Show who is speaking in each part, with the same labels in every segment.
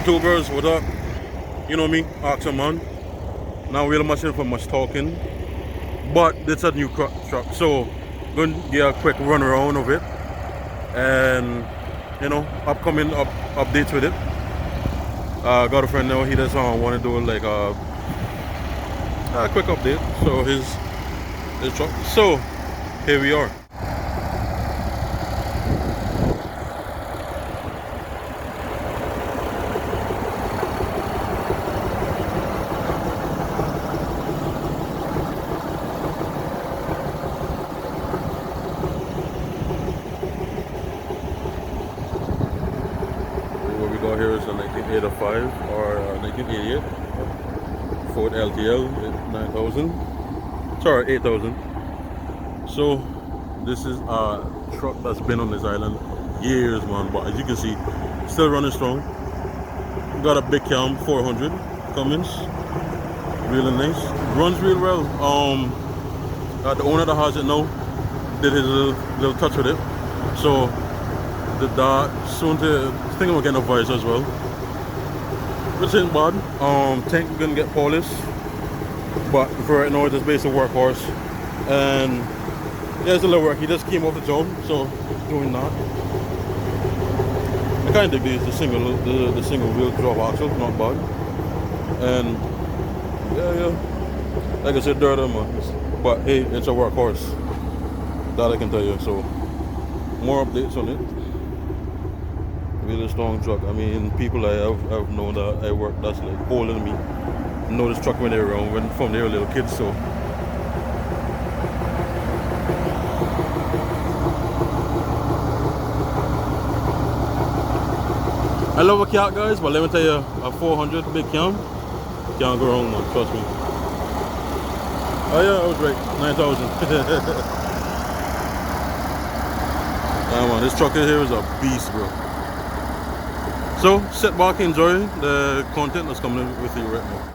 Speaker 1: YouTubers, what up? You know me, Action Man. Not really much for much talking, but it's a new truck, so going to get a quick run around of it, and upcoming updates with it. Got a friend now, he does want to do like a quick update. So his truck. So here we are. What we got here is a 1985 or 1988 Ford LTL 9000. Sorry, 8000. So this is a truck that's been on this island years, man. But as you can see, still running strong. Got a big cam 400 Cummins, really nice. Runs real well. The owner that has it now did his little touch with it. So did that. Soon to think I'm getting a visor as well, which ain't bad. Tank gonna get polished, but for right now it's just basic workhorse. And yeah, it's a little work. He just came off the job, so doing that. I kind of dig the single wheel drop axle, not bad. And yeah, like I said, dirty man. But hey, it's a workhorse. That I can tell you. So more updates on it. Really strong truck. I mean, people I've known that I work that's like older than me know this truck when they were around, when from they were little kids. So I love a cat, guys, but let me tell you, a 400 big cam can't go wrong, man. Trust me. Oh yeah, I was right. 9,000. Yeah, man, this truck in here is a beast, bro. So sit back, enjoy the content that's coming with you right now.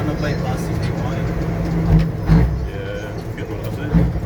Speaker 2: on a bypass if they want it.
Speaker 1: Yeah, get what I said.